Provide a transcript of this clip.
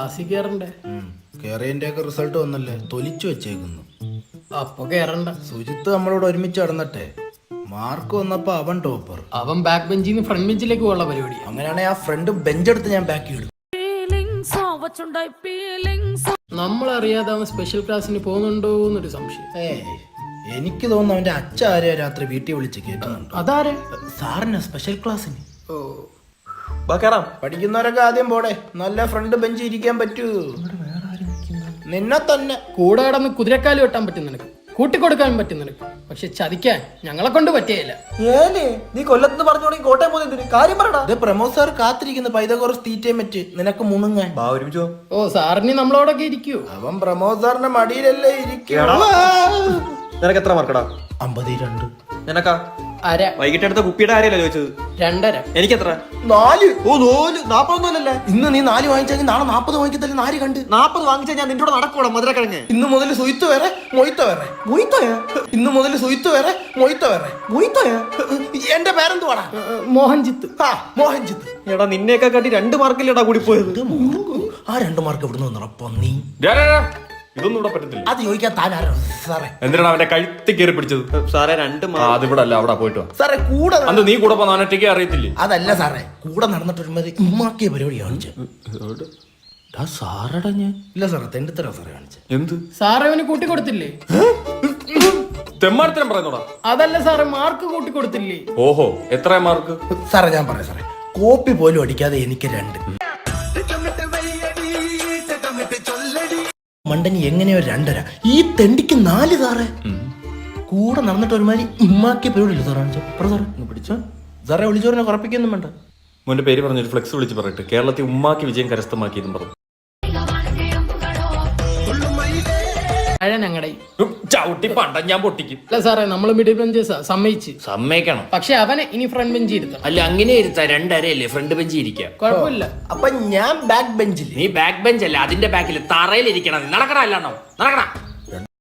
ക്ലാസ്സിൽ കേറണ്ടേ? കേറിയതിന്റെ ഒക്കെ റിസൾട്ട് വന്നല്ലേ, തൊലിച്ചു വെച്ചേക്കുന്നു. അപ്പൊ കേറണ്ട. സുജിത്ത് നമ്മളോട് ഒരുമിച്ച് നടന്നട്ടെ, മാർക്ക് വന്നപ്പോ അവൻ ടോപ്പർ. അവൻ ബാക്ക് ബെഞ്ചിൽ നിന്ന് ഫ്രണ്ട് ബെഞ്ചിലേക്ക് പോകാനുള്ള പരിപാടി. അങ്ങനെയാണെങ്കിൽ ആ ഫ്രണ്ട് ബെഞ്ചെടുത്ത് ഞാൻ ബാക്കി ഇടും. നമ്മളറിയാതെ അവൻ സ്പെഷ്യൽ ക്ലാസ്സിന് പോകുന്നുണ്ടോ എന്നൊരു സംശയം. എനിക്ക് തോന്നുന്നു അവന്റെ അച്ഛ ആരെയാ രാത്രി വീട്ടിൽ വിളിച്ച് കേൾക്കുന്നുണ്ട്. അതാരെ? സാറിന് സ്പെഷ്യൽ ക്ലാസ്സിന്. ഓ, പഠിക്കുന്നവരൊക്കെ ആദ്യം പോടെ, നല്ല ഫ്രണ്ട് ബെഞ്ച് ഇരിക്കാൻ പറ്റൂ. നിന്നെ തന്നെ കൂടെ കിടന്ന് കുതിരക്കാല് വെട്ടാൻ പറ്റും നിനക്ക്, കൂട്ടിക്കൊടുക്കാൻ പറ്റും നിനക്ക്, പക്ഷെ ചതിക്കാൻ ഞങ്ങളെ കൊണ്ട് പറ്റിയല്ല. നീ കൊല്ലത്ത് പറഞ്ഞോളി കോട്ടയം പോകുന്നതിന് കാര്യം പറയടാ. ഇത് പ്രമോദ് സാർ കാത്തിരിക്കുന്ന പൈതകോറസ് തീറ്റയും വെച്ച് നിനക്ക് മുണുങ്ങാൻ. ഓ, സാറിന് നമ്മളോടൊക്കെ ഇരിക്കൂ. അവൻ പ്രമോദ് സാറിന്റെ മടിയിലല്ലേ ഇരിക്കും. നിനക്ക് എത്ര മാർക്കടാ? 52. നിനക്കാ? അര. വൈകിട്ട് എടുത്ത കുപ്പിയുടെ കാര്യമല്ല ചോദിച്ചത്. 2.5. എനിക്ക് എത്ര? 4. ഓ 4 40 ഇന്ന് നീ 4 വാങ്ങിച്ചെങ്കിൽ നാളെ 40 വാങ്ങിക്കത്തല്ലേ. 4 കണ്ട് 40 വാങ്ങിച്ചാൽ ഞാൻ നിന്നോട് നടക്കൂടാ മധുരക്കിഴങ്ങ്. ഇന്ന് മുതൽ സുയിത്ത് വേറെ മൊയ്ത്ത വേറെ. മൊയ്ത്തോയാ? ഇന്ന് മുതൽ സുയിത്ത് വേറെ മൊയ്ത്ത വേറെ. മൊയ്ത്തോയാ? എന്റെ പേരെന്തുവാടാ? മോഹൻജിത്ത്. മോഹൻജിത്ത്. എടാ നിന്നെയൊക്കെ കാട്ടി 2 മാർക്കില്ലടാ കൂടി പോയത്. ആ 2 മാർക്ക് എവിടുന്ന് വന്നപ്പോ നീ ഇതൊന്നും ഇവിടെ പറ്റത്തില്ല. അത് ചോദിക്കാൻ താനാരോ സാറേ? എന്തിനാണ് അവന്റെ കഴുത്തി കയറി പിടിച്ചത്? സാറേ 2 അത് ഇവിടെ അല്ല, അവിടെ പോയിട്ട് വാ. സാറേ കൂടെ അന്ന് നീ കൂടെ പോകാനൊറ്റയ്ക്ക് അറിയത്തില്ലേ? അതല്ല സാറേ, കൂടെ നടന്നിട്ടൊരുമാതിരി ഉമ്മാക്കിയ പരിപാടി കാണിച്ചു. സാറടാ ഞാൻ. ഇല്ല സാറേ, തെണ്ടിത്തരോ സാറേ കാണിച്ചു. എന്ത് സാറ് അവന് കൂട്ടിക്കൊടുത്തില്ലേ? തെമ്മാടത്തരം പറയുന്നോടാ. അതല്ല സാറ്, മാർക്ക് കൂട്ടിക്കൊടുത്തില്ലേ? ഓഹോ, എത്ര മാർക്ക്? സാറേ ഞാൻ പറയാം സാറേ, കോപ്പി പോലും അടിക്കാതെ എനിക്ക് 2. മണ്ടനി എങ്ങനെയോ 2.5. ഈ തെണ്ടിക്ക് 4 സാറേ. കൂടെ നടന്നിട്ട് ഒരുമാതിരി ഉമ്മാക്കിയ പരിപാടിയില്ല സാറേ കാണിച്ചു. സാറേ പിടിച്ചോ സാറേ, വിളിച്ചോറിനെ കുറപ്പിക്കൊന്നും വേണ്ട. മോന്റെ പേര് പറഞ്ഞൊരു ഫ്ലെക്സ് വിളിച്ച് പറയട്ടെ, കേരളത്തിൽ ഉമ്മാക്കി വിജയം കരസ്ഥമാക്കിയെന്നും പറഞ്ഞു. ഞങ്ങളുടെ ചവിട്ടി പണ്ട ഞാൻ പൊട്ടിക്കും. അല്ല സാറേ, നമ്മൾ മിഡിൽ ബെഞ്ച് സമ്മതിച്ച്. സമ്മതിക്കണം. പക്ഷെ അവനെ ഇനി ഫ്രണ്ട് ബെഞ്ച് ഇരുത്തണം. അല്ല, അങ്ങനെ ഇരുത്താ 2.5 അല്ലേ ഫ്രണ്ട് ബെഞ്ച് ഇരിക്കാം. കുഴപ്പമില്ല. അപ്പൊ ഞാൻ ബാക്ക് ബെഞ്ചിൽ. നീ ബാക്ക് ബെഞ്ച് അല്ല, അതിന്റെ ബാക്കിൽ തറയിൽ ഇരിക്കണം. നടക്കണ അല്ലാണോ? നടക്കണ.